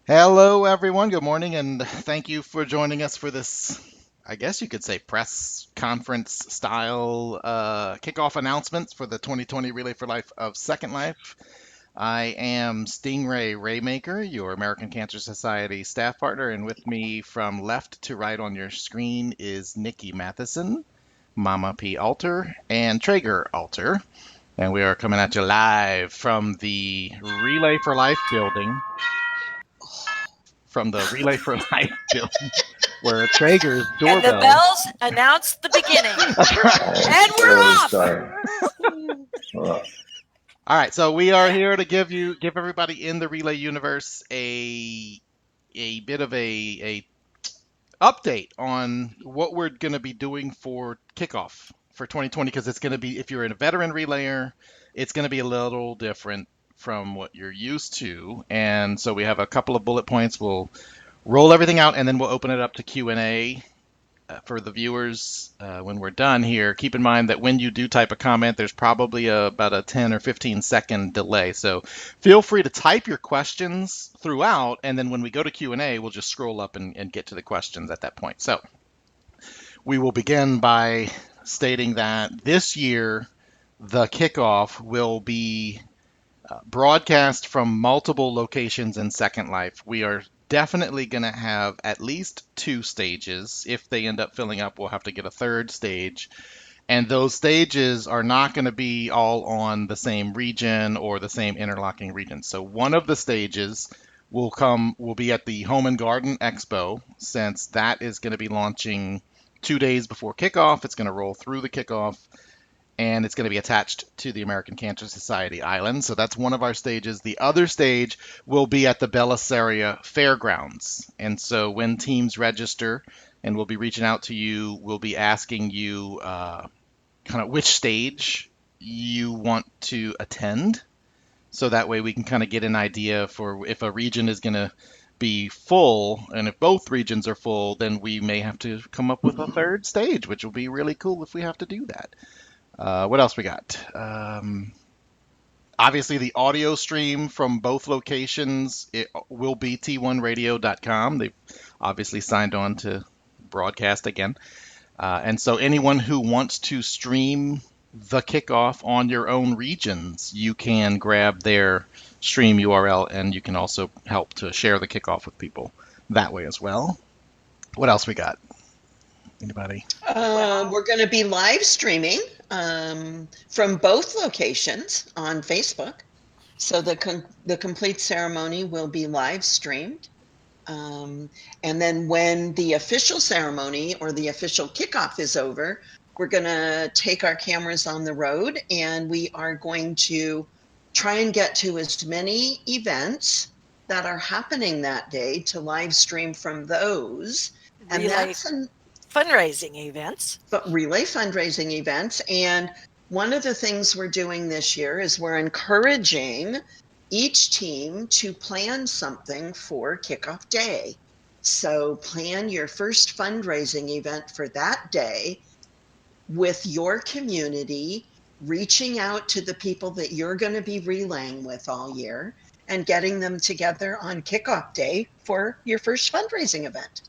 Hello, everyone. Good morning, and thank you for joining us for this, I guess you could say, press conference style kickoff announcements for the 2020 Relay for Life of Second Life. I am Stingray Raymaker, your American Cancer Society staff partner, and with me from left to right on your screen is Nikki Matheson, Mama P. Alter, and Traeger Alter. And we are coming at you live from the Relay for Life building from the Relay for Life building where Traeger's And the doorbell. bells announce the beginning. That's right. I'm And we're so off. sorry. Uh, All right, so we are here to give everybody in the Relay universe a bit of a update on what we're going to be doing for kickoff for 2020 because it's going to be, if you're a veteran relayer, it's going to be a little different from what you're used to. And so we have a couple of bullet points. We'll roll everything out and then we'll open it up to Q&A for the viewers when we're done here. Keep in mind that when you do type a comment, there's probably about a 10 or 15-second delay. So feel free to type your questions throughout, and then when we go to Q&A, we'll just scroll up and get to the questions at that point. So we will begin by stating that this year, the kickoff will be broadcast from multiple locations in Second Life. We are definitely going to have at least two stages. If they end up filling up, we'll have to get a third stage. And those stages are not going to be all on the same region or the same interlocking region. So one of the stages will be at the Home and Garden Expo, since that is going to be launching 2 days before kickoff. It's going to roll through the kickoff and it's going to be attached to the American Cancer Society Island. So that's one of our stages. The other stage will be at the Belisaria Fairgrounds. And so when teams register, and we'll be reaching out to you, we'll be asking you kind of which stage you want to attend. So that way we can kind of get an idea for if a region is going to be full, and if both regions are full, then we may have to come up with a third stage, which will be really cool if we have to do that. What else we got? Obviously, the audio stream from both locations, it will be t1radio.com. They've obviously signed on to broadcast again. And so anyone who wants to stream the kickoff on your own regions, you can grab their stream URL, and you can also help to share the kickoff with people that way as well. What else we got? Anybody? We're going to be live streaming from both locations on Facebook. So the complete ceremony will be live streamed. And then when the official ceremony or the official kickoff is over, we're going to take our cameras on the road and we are going to try and get to as many events that are happening that day to live stream from those. And Relay that's fundraising events. relay fundraising events. And one of the things we're doing this year is we're encouraging each team to plan something for kickoff day. So plan your first fundraising event for that day with your community, reaching out to the people that you're going to be relaying with all year and getting them together on kickoff day for your first fundraising event.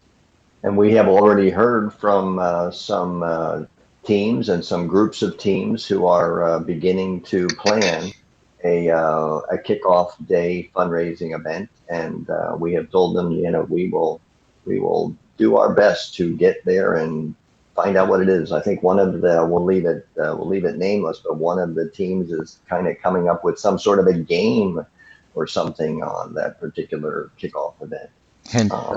and we have already heard from some teams and some groups of teams who are beginning to plan a kickoff day fundraising event, and we have told them, we will do our best to get there and find out what it is. I think one of the we'll leave it nameless, but one of the teams is kind of coming up with some sort of a game or something on that particular kickoff event.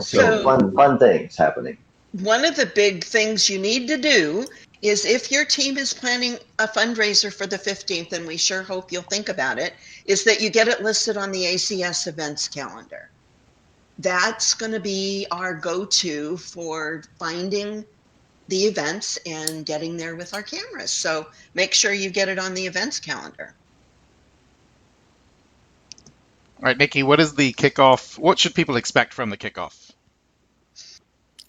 So fun things happening. One of the big things you need to do is if your team is planning a fundraiser for the 15th, and we sure hope you'll think about it, is that you get it listed on the ACS events calendar. That's going to be our go-to for finding the events and getting there with our cameras. So make sure you get it on the events calendar. All right, Nikki, what is the kickoff? What should people expect from the kickoff?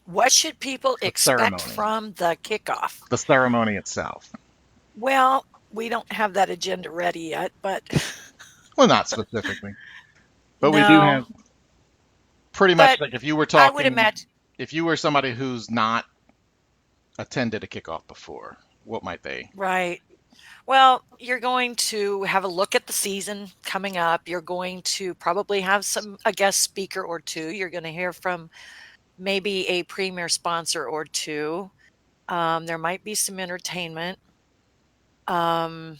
What should people expect ceremony. from the kickoff? The ceremony itself. Well, we don't have that agenda ready yet, but Well, not specifically. But no. we do have. pretty But much like if you were I would talking, imagine, if you were somebody who's not attended a kickoff before, what might they? right. Well, you're going to have a look at the season coming up. You're going to probably have a guest speaker or two. You're going to hear from maybe a premier sponsor or two. There might be some entertainment. Um,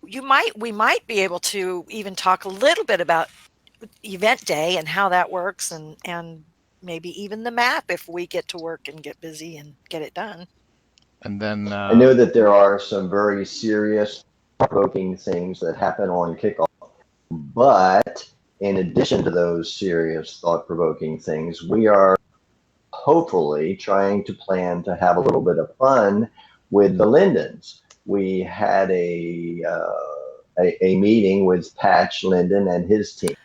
we might be able to even talk a little bit about event day and how that works, and maybe even the map if we get to work and get busy and get it done. And then, I know that there are some very serious, provoking things that happen on kickoff, but in addition to those serious, thought-provoking things, we are hopefully trying to plan to have a little bit of fun with the Lindens. We had a meeting with Patch Linden and his team,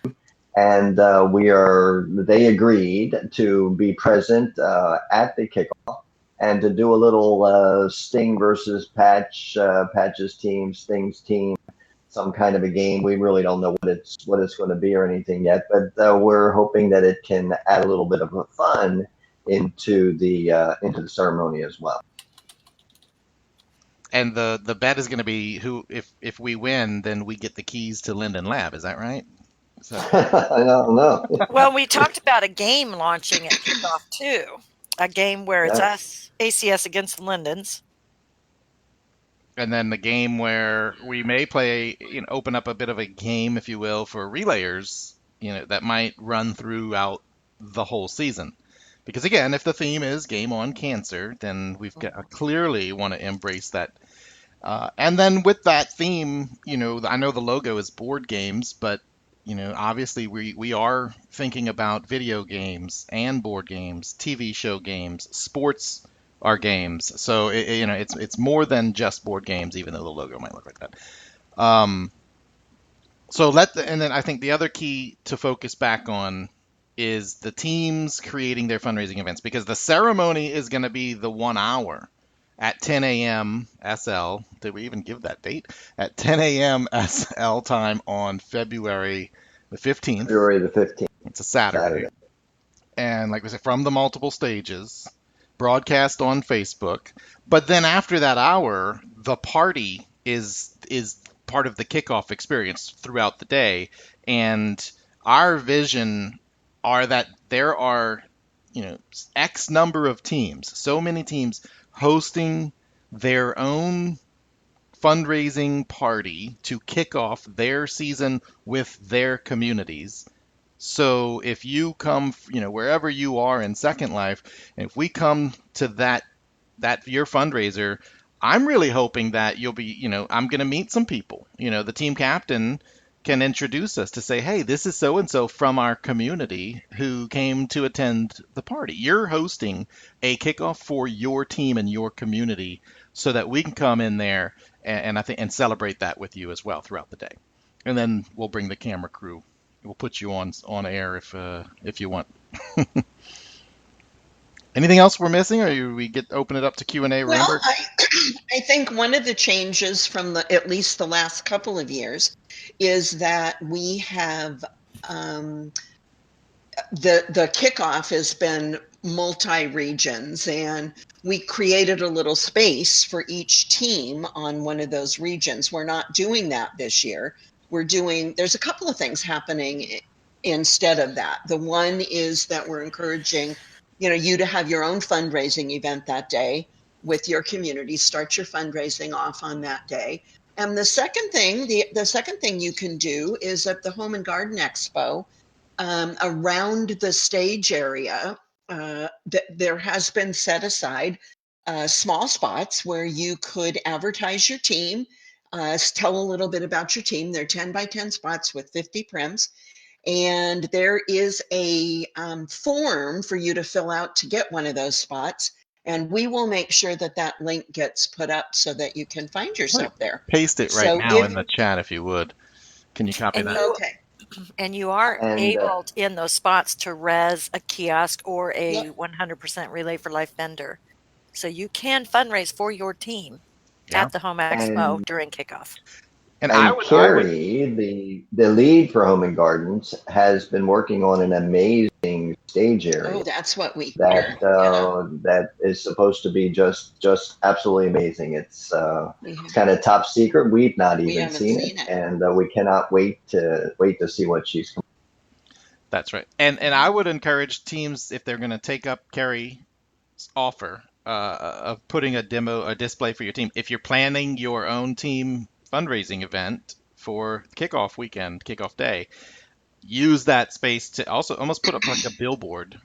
and they agreed to be present at the kickoff and to do a little Sting versus Patch's team, Sting's team, some kind of a game. We really don't know what it's going to be or anything yet, but we're hoping that it can add a little bit of fun into the ceremony as well. and the bet is going to be who, if we win, then we get the keys to Linden Lab. Is that right? So, I don't know. Well, we talked about a game launching at kickoff too. A game where it's Yeah. us, ACS against the Lindens. and then the game where we may play, open up a bit of a game, if you will, for relayers, that might run throughout the whole season. Because again, if the theme is game on cancer, then we've got clearly want to embrace that. And then with that theme, I know the logo is board games, but obviously we are thinking about video games and board games, TV show games, sports are games. So it's more than just board games, even though the logo might look like that. And then I think the other key to focus back on is the teams creating their fundraising events, because the ceremony is going to be the 1 hour at 10 a.m. SL. Did we even give that date? At 10 a.m. SL time on February the 15th. February the 15th. It's a Saturday. And like we said, from the multiple stages, broadcast on Facebook. But then after that hour, the party is part of the kickoff experience throughout the day. And our vision are that there are, X number of teams, so many teams hosting their own fundraising party to kick off their season with their communities. So if you come, wherever you are in Second Life, and if we come to that your fundraiser, I'm really hoping that you'll be, I'm going to meet some people. The team captain can introduce us to say, hey, this is so and so from our community who came to attend the party. You're hosting a kickoff for your team and your community, so that we can come in there and celebrate that with you as well throughout the day. And then we'll bring the camera crew. We'll put you on air if you want. Anything else we're missing, or we open it up to Q&A? Well, I think one of the changes from at least the last couple of years is that we have the kickoff has been multi-regions, and we created a little space for each team on one of those regions. We're not doing that this year. There's a couple of things happening instead of that. The one is that we're encouraging, you to have your own fundraising event that day with your community. Start your fundraising off on that day. And the second thing you can do is at the Home and Garden Expo, around the stage area, there has been set aside small spots where you could advertise your team, tell a little bit about your team. They're 10 by 10 spots with 50 prims. And there is a form for you to fill out to get one of those spots. And we will make sure that link gets put up so that you can find yourself there. Paste it right now in the chat if you would. Can you copy that? Okay. And you are able in those spots to res a kiosk or a 100% Relay for Life vendor. So you can fundraise for your team at the Home Expo during kickoff. And And I would, Carrie, the lead for Home and Gardens, has been working on an amazing stage area Oh, that's what we hear. that Yeah, that is supposed to be just absolutely amazing. we It's have, kind of top secret. We've not we even haven't seen it, seen it. and we cannot wait to see what she's. that's right. And I would encourage teams if they're going to take up Carrie's offer of putting a display for your team. If you're planning your own team fundraising event for kickoff weekend, kickoff day, use that space to also almost put up like a billboard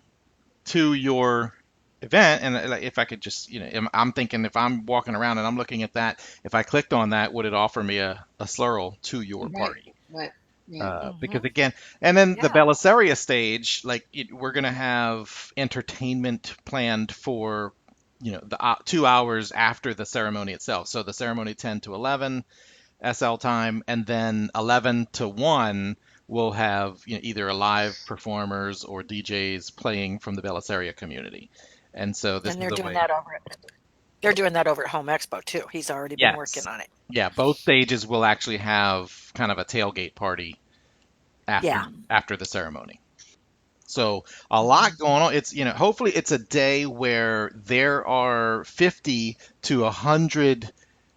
to your event. And like, if I could just, I'm thinking if I'm walking around and I'm looking at that, if I clicked on that, would it offer me a slurl to your Right. party? What? Yeah. Because Mhm. again, and then the Yeah. Belissaria stage, like we're gonna have entertainment planned for, the 2 hours after the ceremony itself. So the ceremony 10 to 11 SL time, and then 11 to 1 we'll have either a live performers or DJs playing from the Belissaria community. And so this And is they're a doing way. that over at Home Expo too. He's already been working Yes. on it. Yeah, both stages will actually have kind of a tailgate party after Yeah. after the ceremony. So a Mhm. lot going on. It's, hopefully it's a day where there are 50 to 100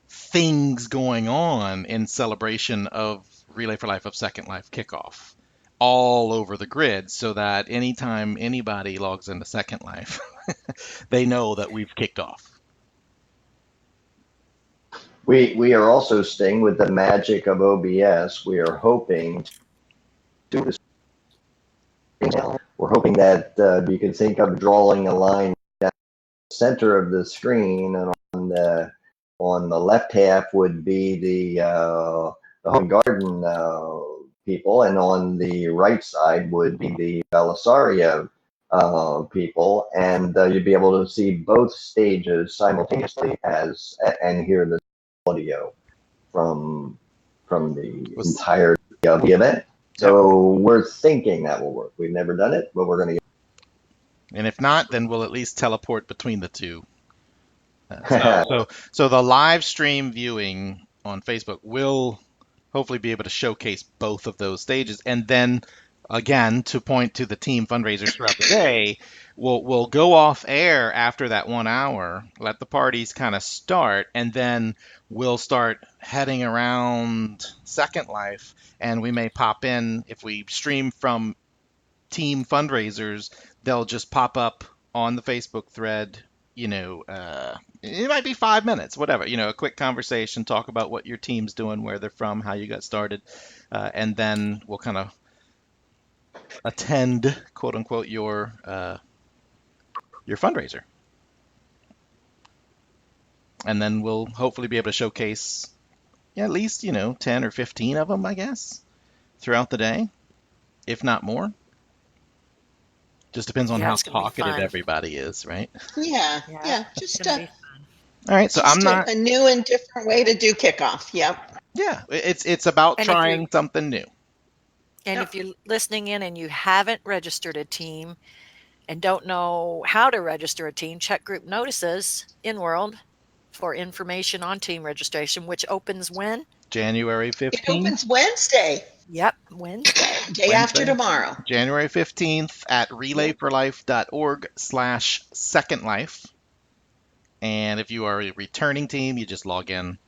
things going on in celebration of Relay for Life of Second Life kickoff all over the grid so that anytime anybody logs into Second Life, they know that we've kicked off. We are also staying with the magic of OBS. We are hoping to do. We're hoping that you can think of drawing a line down the center of the screen, and on the left half would be the home garden people, and on the right side would be the Belisaria people, and you'd be able to see both stages simultaneously and hear the audio from the Was entirety of the event. Yep. So we're thinking that will work. We've never done it, but we're going And if not, then we'll at least teleport between the two. So, to. so the live stream viewing on Facebook will hopefully be able to showcase both of those stages, and then again to point to the team fundraisers throughout the day, we'll go off air after that 1 hour, let the parties kind of start, and then we'll start heading around Second Life, and we may pop in if we stream from team fundraisers, they'll just pop up on the Facebook thread. It might be 5 minutes, whatever. A quick conversation, talk about what your team's doing, where they're from, how you got started, and then we'll kind of attend, quote unquote, your fundraiser, and then we'll hopefully be able to showcase at least 10 or 15 of them, I guess, throughout the day, if not more. Just depends on Yeah, how it's going to be talkative fun. everybody is, right? Yeah. Yeah, Yeah. it's going to be fun. All right, so I'm not. A new and different way to do kickoff. Yep. Yeah, it's about And if you're trying something new. and Yep. if you're listening in and you haven't registered a team and don't know how to register a team, check group notices in World for information on team registration, which opens when? January It 15th, opens Wednesday, Yep, Wednesday. day after Wednesday, tomorrow. January 15th at Yep. relayforlife.org/Second Life. And if you are a returning team, you just log in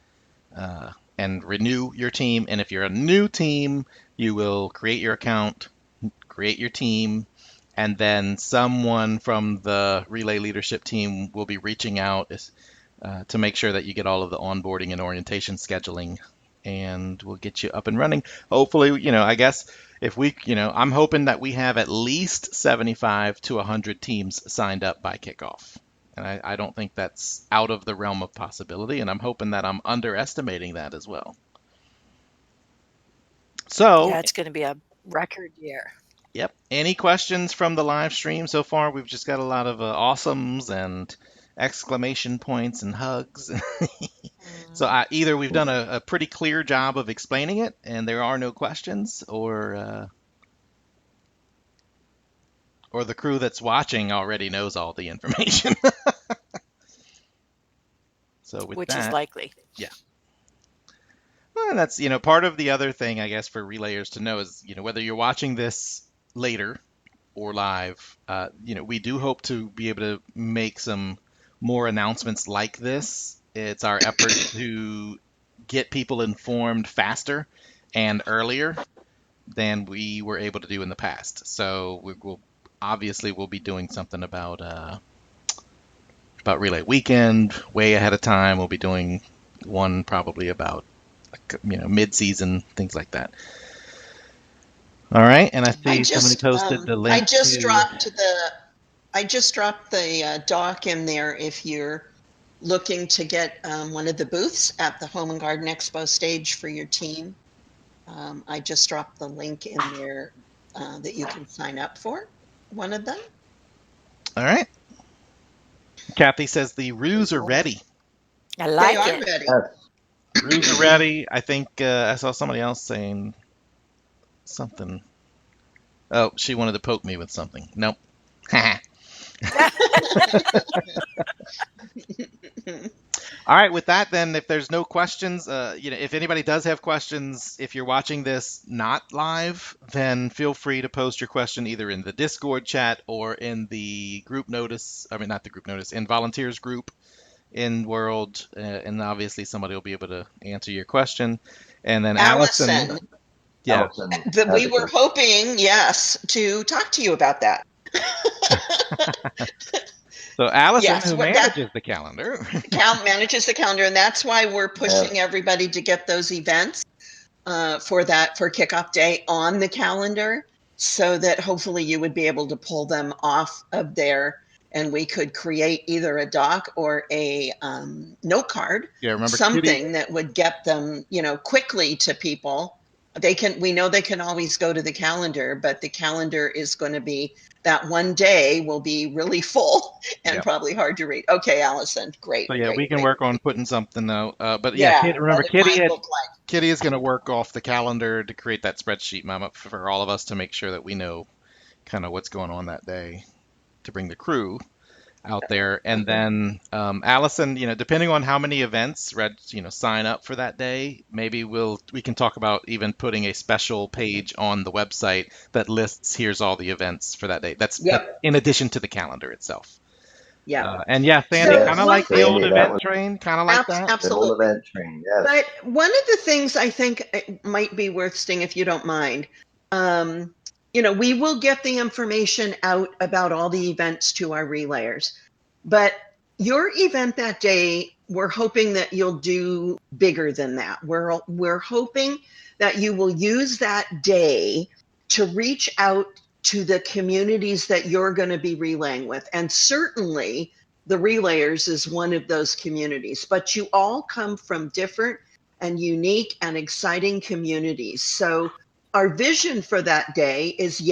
and renew your team. And if you're a new team, you will create your account, create your team, and then someone from the Relay leadership team will be reaching out to make sure that you get all of the onboarding and orientation scheduling, and we'll get you up and running. Hopefully, I guess if we, I'm hoping that we have at least 75 to 100 teams signed up by kickoff. And I don't think that's out of the realm of possibility, and I'm hoping that I'm underestimating that as well. So, Yeah, it's going to be a record year. yep. Any questions from the live stream so far? We've just got a lot of awesomes and exclamation points and hugs. So either we've done a pretty clear job of explaining it and there are no questions, or the crew that's watching already knows all the information. So with Which is that, likely. yeah. Well, and that's, part of the other thing, I guess, for relayers to know is, whether you're watching this later or live, we do hope to be able to make some more announcements like this. It's our effort to get people informed faster and earlier than we were able to do in the past. So we'll be doing something about Relay Weekend way ahead of time. We'll be doing one probably about mid-season, things like that. All right, and I see somebody posted the I link just to. dropped the doc in there if you're looking to get one of the booths at the Home and Garden Expo stage for your team. I just dropped the link in there that you can sign up for one of them. All right. Kathy says the Pretty roos are cool. ready. I They like are it. ready. Yes. Roos are ready. I think I saw somebody else saying something. Oh, she wanted to poke me with something. Nope. All right, with that, then, if there's no questions, if anybody does have questions, if you're watching this not live, then feel free to post your question either in the Discord chat or in the group notice. I mean, not the group notice, in volunteers group in World, and obviously somebody will be able to answer your question. And then Allison, Allison, yeah. Allison we were Advocate. hoping, yes, to talk to you about that. So Allison, Yes, who what that manages the calendar. manages the calendar, and that's why we're pushing everybody to get those events for Kickoff Day on the calendar, so that hopefully you would be able to pull them off of there, and we could create either a doc or a note card, Yeah, remember Kitty? something that would get them, quickly to people. We know they can always go to the calendar, but the calendar is going to be, that one day will be really full and Yeah. probably hard to read. Okay, Allison, great, So yeah, great, we can great, work on great. putting something out. But yeah, Yeah, Remember what it Kitty might had look like. Kitty is going to work off the calendar to create that spreadsheet, Mama, for all of us to make sure that we know kind of what's going on that day to bring the crew out there. And then Allison, depending on how many events Reds, sign up for that day, maybe we can talk about even putting a special page on the website that lists here's all the events for that day. That's Yep. in addition to the calendar itself. Yeah. And yeah, Sandy, So kind of Yes, like the old Sandy, that event was train, kind of like that. the old Absolutely. event train. Yes. But one of the things I think it might be worth saying, if you don't mind, we will get the information out about all the events to our relayers. But your event that day, we're hoping that you'll do bigger than that. We're hoping that you will use that day to reach out to the communities that you're going to be relaying with. And certainly the relayers is one of those communities, but you all come from different and unique and exciting communities. So our vision for that day is,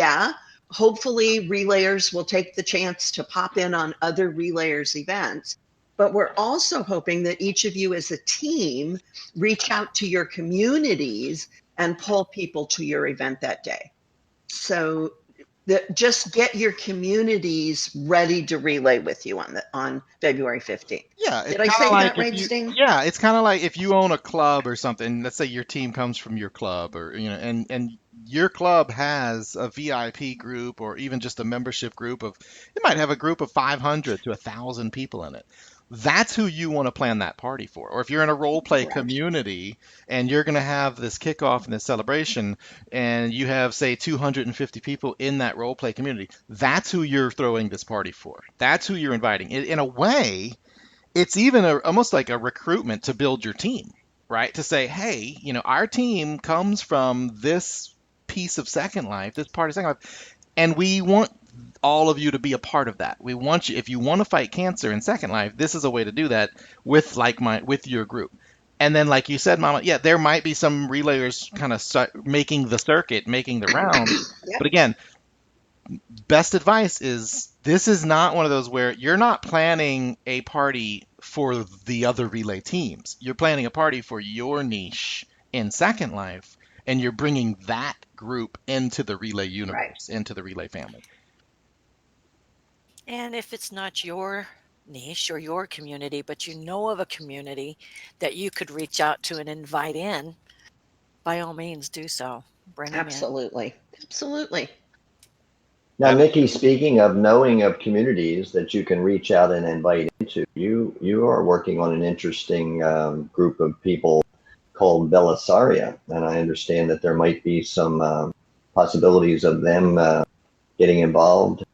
hopefully relayers will take the chance to pop in on other relayers events. But we're also hoping that each of you as a team reach out to your communities and pull people to your event that day. So just get your communities ready to relay with you on February 15th. Yeah, it's Did I kind of say like that right, Sting? it's kind of like if you own a club or something. Let's say your team comes from your club, or and your club has a VIP group or even just a membership group it might have a group of 500 to 1,000 people in it. That's who you want to plan that party for. Or if you're in a role play Correct. community and you're going to have this kickoff and this celebration, and you have, say, 250 people in that role play community, that's who you're throwing this party for. That's who you're inviting. In a way, it's even almost like a recruitment to build your team, right? To say, hey, our team comes from this piece of Second Life, this part of Second Life, and we want all of you to be a part of that. We want you, if you want to fight cancer in Second Life, this is a way to do that with with your group. And then, like you said, Mama, yeah, there might be some relayers kind of making the circuit, making the rounds. Yep. But again, best advice is this is not one of those where you're not planning a party for the other relay teams. You're planning a party for your niche in Second Life, and you're bringing that group into the relay universe, into the relay family. And if it's not your niche or your community, but you know of a community that you could reach out to and invite in, by all means do so. Bring them in. Absolutely. Absolutely. Now, Nikki, speaking of knowing of communities that you can reach out and invite into, you are working on an interesting group of people called Belisaria, and I understand that there might be some possibilities of them getting involved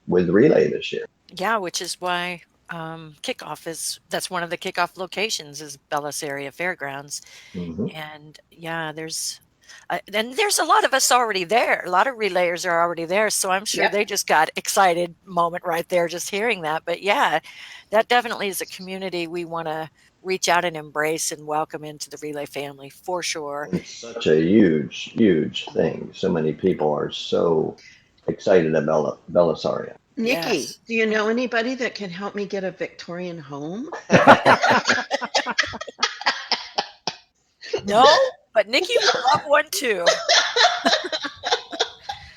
with Relay this year. Yeah, which is why Kickoff that's one of the Kickoff locations is Bellis Area Fairgrounds. Mm-hmm. And yeah, there's a lot of us already there. A lot of relayers are already there, so I'm sure Yep. they just got excited moment right there just hearing that. But yeah, that definitely is a community we want to reach out and embrace and welcome into the relay family for sure. It's such a huge, huge thing. So many people are so excited about Belisaria. Nikki, Yes. do you know anybody that can help me get a Victorian home? No, but Nikki would love one too.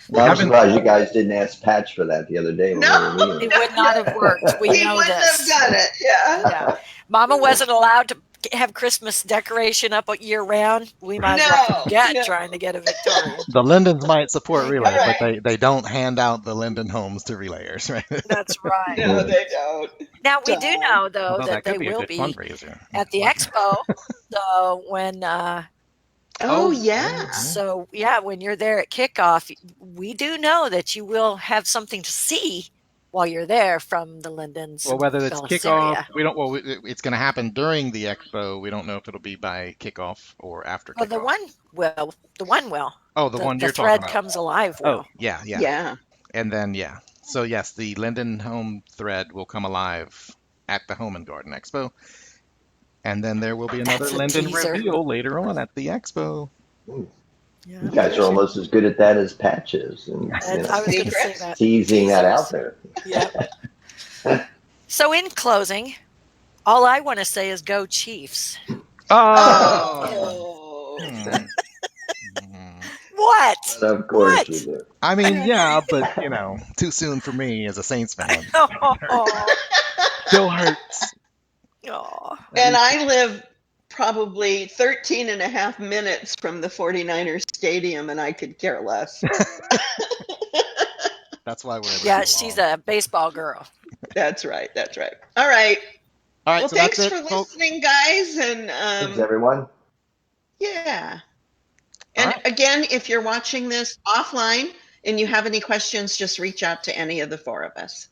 Well, I'm surprised you guys didn't ask Patch for that the other day when No. we were meeting. It would not have worked. We He know wouldn't this. have done it. Yeah. Yeah. Mama wasn't allowed to have Christmas decoration up year round. We might as well No, forget no. trying to get a Victorian. The Lindens might support Relay, All right. but they don't hand out the Linden homes to relayers, right? That's right. No, they don't. Now we do know though Although that that could they be a will good be fundraiser. at the expo. So when Oh, yeah. so yeah, when you're there at Kickoff, we do know that you will have something to see while you're there from the Lindens. Well, whether it's Bellis kickoff, area. we don't. Well, it's going to happen during the expo. We don't know if it'll be by kickoff or after Well, kickoff. the one will. Oh, the one The you're thread talking about. comes alive Oh, will. yeah. Yeah. And then yeah. So yes, the Linden home thread will come alive at the Home and Garden Expo, and then there will be another That's a Linden teaser. reveal later on at the expo. Yeah. You guys are almost as good at that as Patch is, and I was going to say Secrets. that. teasing that Teasers. out there. Yep. So in closing, all I want to say is go Chiefs. Oh. What? But of course What? we do. I mean, yeah, but too soon for me as a Saints fan. Oh. Still hurts. Oh. And I live probably 13 and a half minutes from the 49ers stadium, and I could care less. That's why we're Yeah, she's a baseball girl. That's right. That's right. All right. All right, Well, so thanks that's for it, folks. listening, guys. And Thanks, everyone. yeah. All And right. again, if you're watching this offline and you have any questions, just reach out to any of the four of us.